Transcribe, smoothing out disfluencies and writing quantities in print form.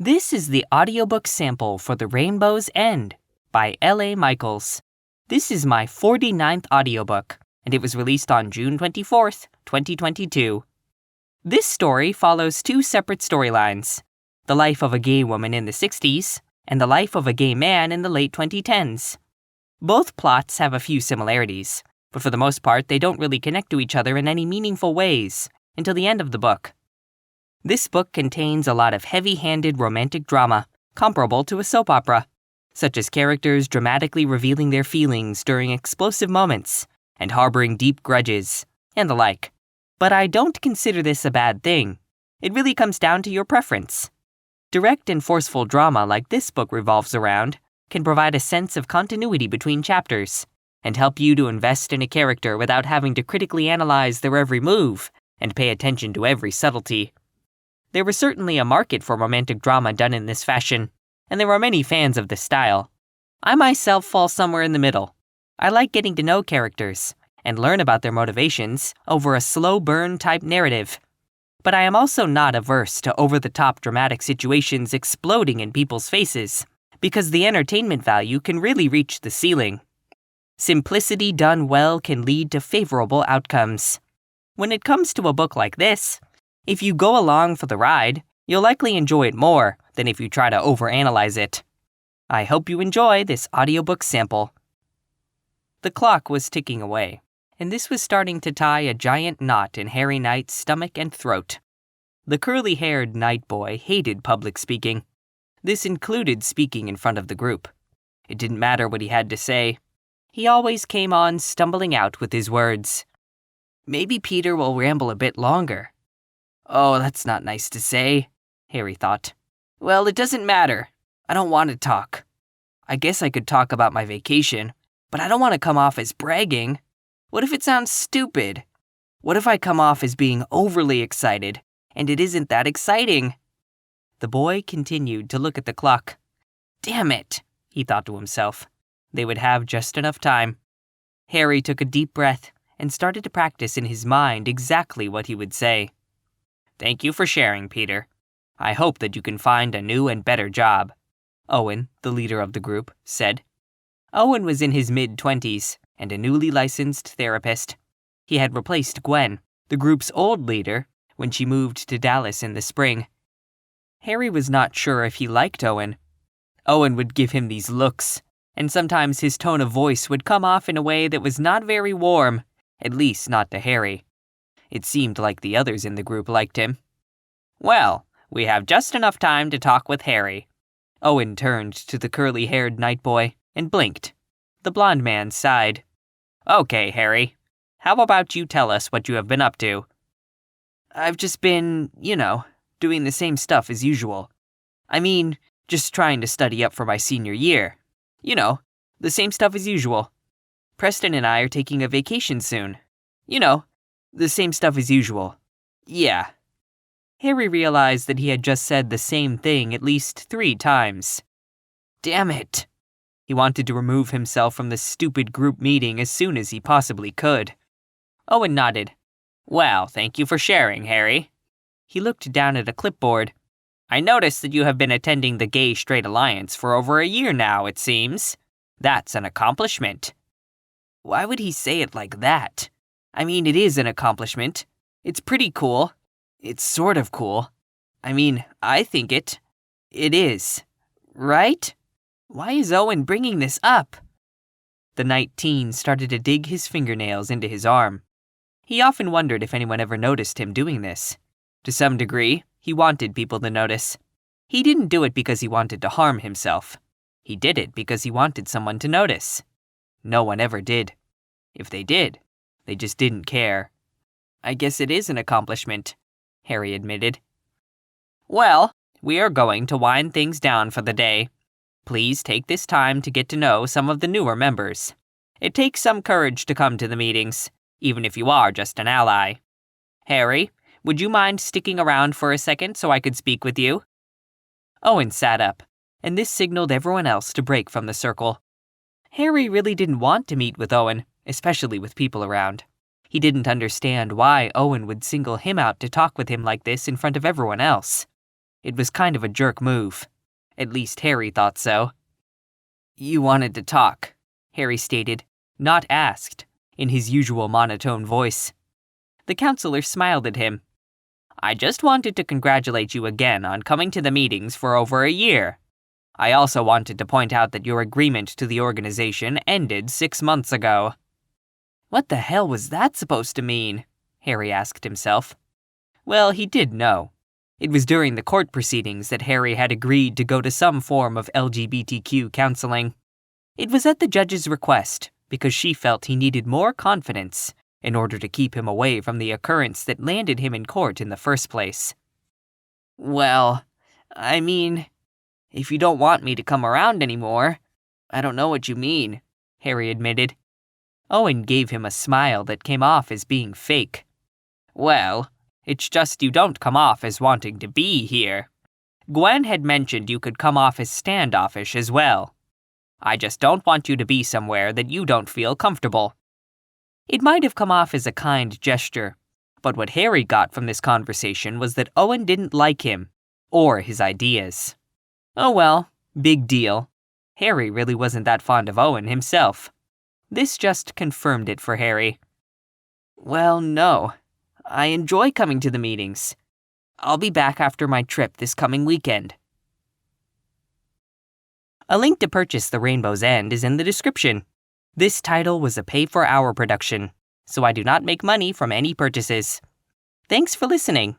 This is the audiobook sample for The Rainbow's End by L.A. Michaels. This is my 49th audiobook, and it was released on June 24th, 2022. This story follows two separate storylines: the life of a gay woman in the 60s and the life of a gay man in the late 2010s. Both plots have a few similarities, but for the most part they don't really connect to each other in any meaningful ways until the end of the book. This book contains a lot of heavy-handed romantic drama, comparable to a soap opera, such as characters dramatically revealing their feelings during explosive moments and harboring deep grudges, and the like. But I don't consider this a bad thing. It really comes down to your preference. Direct and forceful drama like this book revolves around can provide a sense of continuity between chapters and help you to invest in a character without having to critically analyze their every move and pay attention to every subtlety. There was certainly a market for romantic drama done in this fashion, and there are many fans of this style. I myself fall somewhere in the middle. I like getting to know characters and learn about their motivations over a slow burn type narrative. But I am also not averse to over-the-top dramatic situations exploding in people's faces, because the entertainment value can really reach the ceiling. Simplicity done well can lead to favorable outcomes. When it comes to a book like this, if you go along for the ride, you'll likely enjoy it more than if you try to overanalyze it. I hope you enjoy this audiobook sample. The clock was ticking away, and this was starting to tie a giant knot in Harry Knight's stomach and throat. The curly-haired Knight boy hated public speaking. This included speaking in front of the group. It didn't matter what he had to say. He always came on stumbling out with his words. Maybe Peter will ramble a bit longer. Oh, that's not nice to say, Harry thought. Well, it doesn't matter. I don't want to talk. I guess I could talk about my vacation, but I don't want to come off as bragging. What if it sounds stupid? What if I come off as being overly excited, and it isn't that exciting? The boy continued to look at the clock. Damn it, he thought to himself. They would have just enough time. Harry took a deep breath and started to practice in his mind exactly what he would say. Thank you for sharing, Peter. I hope that you can find a new and better job, Owen, the leader of the group, said. Owen was in his mid-20s and a newly licensed therapist. He had replaced Gwen, the group's old leader, when she moved to Dallas in the spring. Harry was not sure if he liked Owen. Owen would give him these looks, and sometimes his tone of voice would come off in a way that was not very warm, at least not to Harry. It seemed like the others in the group liked him. Well, we have just enough time to talk with Harry. Owen turned to the curly-haired Knight boy and blinked. The blond man sighed. Okay, Harry. How about you tell us what you have been up to? I've just been, doing the same stuff as usual. I mean, just trying to study up for my senior year. The same stuff as usual. Preston and I are taking a vacation soon. The same stuff as usual. Yeah. Harry realized that he had just said the same thing at least 3 times. Damn it. He wanted to remove himself from the stupid group meeting as soon as he possibly could. Owen nodded. Well, thank you for sharing, Harry. He looked down at a clipboard. I noticed that you have been attending the Gay Straight Alliance for over a year now, it seems. That's an accomplishment. Why would he say it like that? I mean, it is an accomplishment. It's pretty cool. It's sort of cool. I mean, I think it is. Right? Why is Owen bringing this up? The Knight teen started to dig his fingernails into his arm. He often wondered if anyone ever noticed him doing this. To some degree, he wanted people to notice. He didn't do it because he wanted to harm himself. He did it because he wanted someone to notice. No one ever did. If they did, they just didn't care. I guess it is an accomplishment, Harry admitted. Well, we are going to wind things down for the day. Please take this time to get to know some of the newer members. It takes some courage to come to the meetings, even if you are just an ally. Harry, would you mind sticking around for a second so I could speak with you? Owen sat up, and this signaled everyone else to break from the circle. Harry really didn't want to meet with Owen, especially with people around. He didn't understand why Owen would single him out to talk with him like this in front of everyone else. It was kind of a jerk move. At least Harry thought so. "You wanted to talk," Harry stated, not asked, in his usual monotone voice. The counselor smiled at him. "I just wanted to congratulate you again on coming to the meetings for over a year. I also wanted to point out that your agreement to the organization ended 6 months ago." What the hell was that supposed to mean? Harry asked himself. Well, he did know. It was during the court proceedings that Harry had agreed to go to some form of LGBTQ counseling. It was at the judge's request, because she felt he needed more confidence in order to keep him away from the occurrence that landed him in court in the first place. "Well, I mean, if you don't want me to come around anymore, I don't know what you mean," Harry admitted. Owen gave him a smile that came off as being fake. "Well, it's just you don't come off as wanting to be here. Gwen had mentioned you could come off as standoffish as well. I just don't want you to be somewhere that you don't feel comfortable." It might have come off as a kind gesture, but what Harry got from this conversation was that Owen didn't like him, or his ideas. Oh well, big deal. Harry really wasn't that fond of Owen himself. This just confirmed it for Harry. "Well, no. I enjoy coming to the meetings. I'll be back after my trip this coming weekend." A link to purchase The Rainbow's End is in the description. This title was a pay-for-hour production, so I do not make money from any purchases. Thanks for listening.